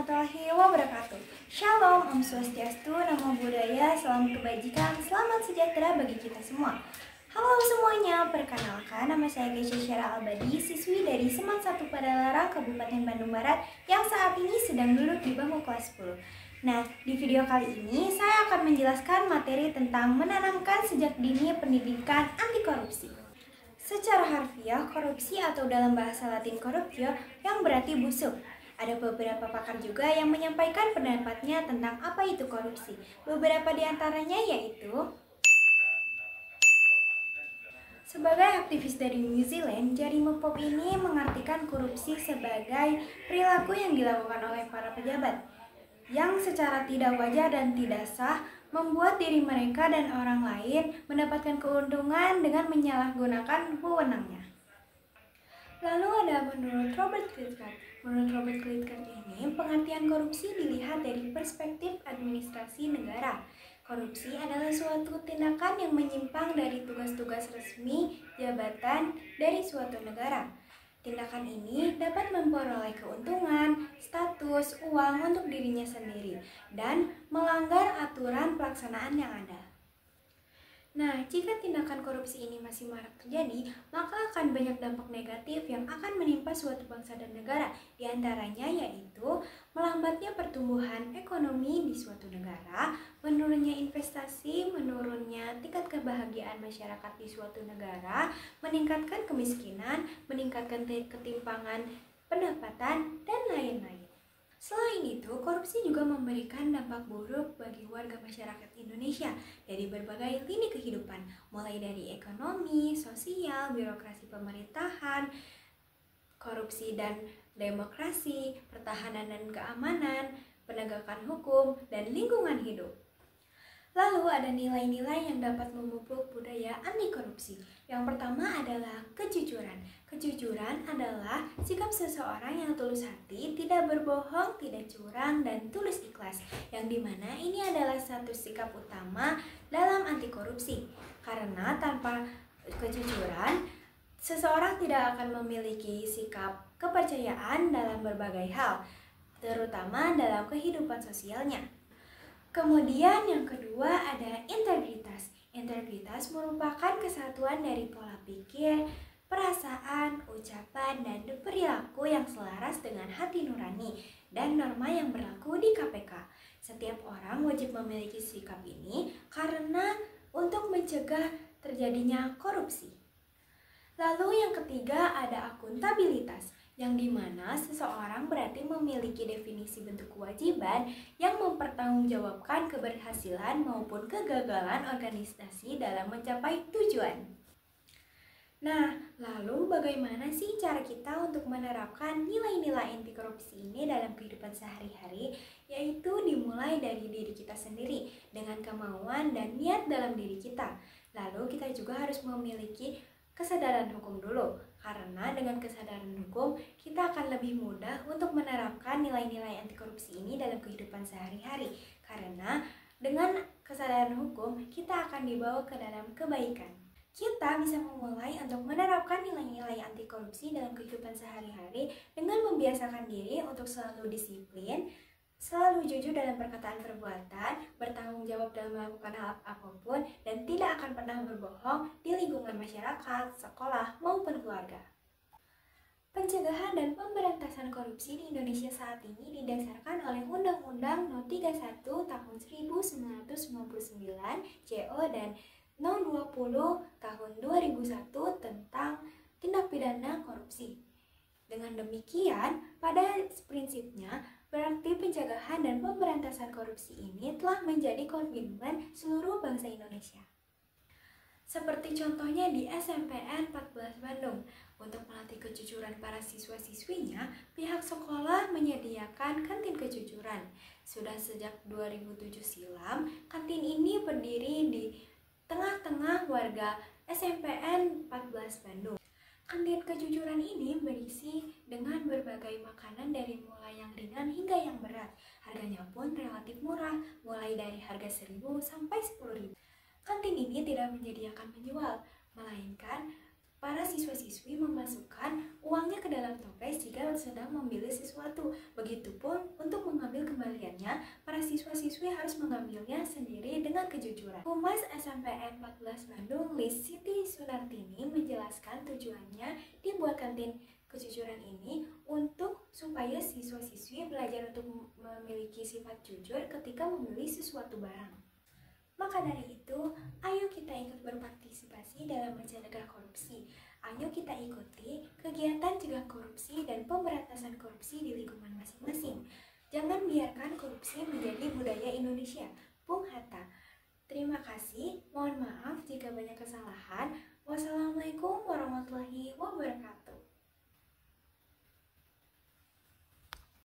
warahmatullahi wabarakatuh. Shalom, Om Swastiastu, Namo Buddhaya, salam kebajikan, selamat sejahtera bagi kita semua. Halo semuanya, perkenalkan nama saya Gesha Syara Albadi, siswi dari Seman 1 Padalarang, Kabupaten Bandung Barat yang saat ini sedang duduk di bangku kelas 10. Nah, di video kali ini saya akan menjelaskan materi tentang menanamkan sejak dini pendidikan anti korupsi. Secara harfiah, korupsi atau dalam bahasa Latin corruptio yang berarti busuk. Ada beberapa pakar juga yang menyampaikan pendapatnya tentang apa itu korupsi. Beberapa di antaranya yaitu sebagai aktivis dari New Zealand, Jeremy Pop ini mengartikan korupsi sebagai perilaku yang dilakukan oleh para pejabat yang secara tidak wajar dan tidak sah membuat diri mereka dan orang lain mendapatkan keuntungan dengan menyalahgunakan wewenangnya. Lalu ada menurut Robert Klitschko. Menurut Robert Klitschko ini, pengertian korupsi dilihat dari perspektif administrasi negara. Korupsi adalah suatu tindakan yang menyimpang dari tugas-tugas resmi jabatan dari suatu negara. Tindakan ini dapat memperoleh keuntungan, status, uang untuk dirinya sendiri, dan melanggar aturan pelaksanaan yang ada. Nah, jika tindakan korupsi ini masih marak terjadi, maka akan banyak dampak negatif yang akan menimpa suatu bangsa dan negara. Di antaranya yaitu melambatnya pertumbuhan ekonomi di suatu negara, menurunnya investasi, menurunnya tingkat kebahagiaan masyarakat di suatu negara, meningkatkan kemiskinan, meningkatkan ketimpangan pendapatan, dan lain-lain. Selain itu, korupsi juga memberikan dampak buruk bagi warga masyarakat Indonesia dari berbagai lini kehidupan, mulai dari ekonomi, sosial, birokrasi pemerintahan, korupsi dan demokrasi, pertahanan dan keamanan, penegakan hukum, dan lingkungan hidup. Lalu ada nilai-nilai yang dapat memupuk budaya anti korupsi. Yang pertama adalah kejujuran. Kejujuran adalah sikap seseorang yang tulus hati, tidak berbohong, tidak curang, dan tulus ikhlas. Yang dimana ini adalah satu sikap utama dalam anti korupsi. Karena tanpa kejujuran, seseorang tidak akan memiliki sikap kepercayaan dalam berbagai hal, terutama dalam kehidupan sosialnya. Kemudian yang kedua ada integritas. Integritas merupakan kesatuan dari pola pikir, perasaan, ucapan, dan perilaku yang selaras dengan hati nurani dan norma yang berlaku di KPK. Setiap orang wajib memiliki sikap ini karena untuk mencegah terjadinya korupsi. Lalu yang ketiga ada akuntabilitas, yang dimana seseorang berarti memiliki definisi bentuk kewajiban yang mempertanggungjawabkan keberhasilan maupun kegagalan organisasi dalam mencapai tujuan. Nah, lalu bagaimana sih cara kita untuk menerapkan nilai-nilai anti korupsi ini dalam kehidupan sehari-hari? Yaitu dimulai dari diri kita sendiri dengan kemauan dan niat dalam diri kita. Lalu kita juga harus memiliki kesadaran hukum dulu, karena dengan kesadaran hukum kita akan lebih mudah untuk menerapkan nilai-nilai anti korupsi ini dalam kehidupan sehari-hari. Karena dengan kesadaran hukum kita akan dibawa ke dalam kebaikan. Kita bisa memulai untuk menerapkan nilai-nilai anti korupsi dalam kehidupan sehari-hari dengan membiasakan diri untuk selalu disiplin, selalu jujur dalam perkataan perbuatan, bertanggung jawab dalam melakukan hal apapun, dan tidak akan pernah berbohong di lingkungan masyarakat, sekolah, maupun keluarga. Pencegahan dan pemberantasan korupsi di Indonesia saat ini didasarkan oleh Undang-Undang No. 31 Tahun 1999 CO dan No. 20 Tahun 2001 tentang tindak pidana korupsi. Dengan demikian, pada prinsipnya, berarti pencegahan dan pemberantasan korupsi ini telah menjadi komitmen seluruh bangsa Indonesia. Seperti contohnya di SMPN 14 Bandung, untuk melatih kejujuran para siswa-siswinya, pihak sekolah menyediakan kantin kejujuran. Sudah sejak 2007 silam, kantin ini berdiri di tengah-tengah warga SMPN 14 Bandung. Kantin kejujuran ini berisi dengan berbagai makanan dari mulai yang ringan hingga yang berat. Harganya pun relatif murah, mulai dari harga 1.000 sampai 10.000. Kantin ini tidak menyediakan menjual, melainkan Para siswa-siswi memasukkan uangnya ke dalam toples jika sedang membeli sesuatu. Begitupun untuk mengambil kembaliannya, para siswa-siswi harus mengambilnya sendiri dengan kejujuran. Humas SMPN 14 Bandung, Lis Siti Sunartini menjelaskan tujuannya dibuat kantin kejujuran ini untuk supaya siswa-siswi belajar untuk memiliki sifat jujur ketika membeli sesuatu barang. Maka dari itu, ayo kita ikut berpartisipasi dalam mencegah korupsi. Ayo kita ikuti kegiatan cegah korupsi dan pemberantasan korupsi di lingkungan masing-masing. Jangan biarkan korupsi menjadi budaya Indonesia. Bung Hatta. Terima kasih, mohon maaf jika banyak kesalahan. Wassalamualaikum warahmatullahi wabarakatuh.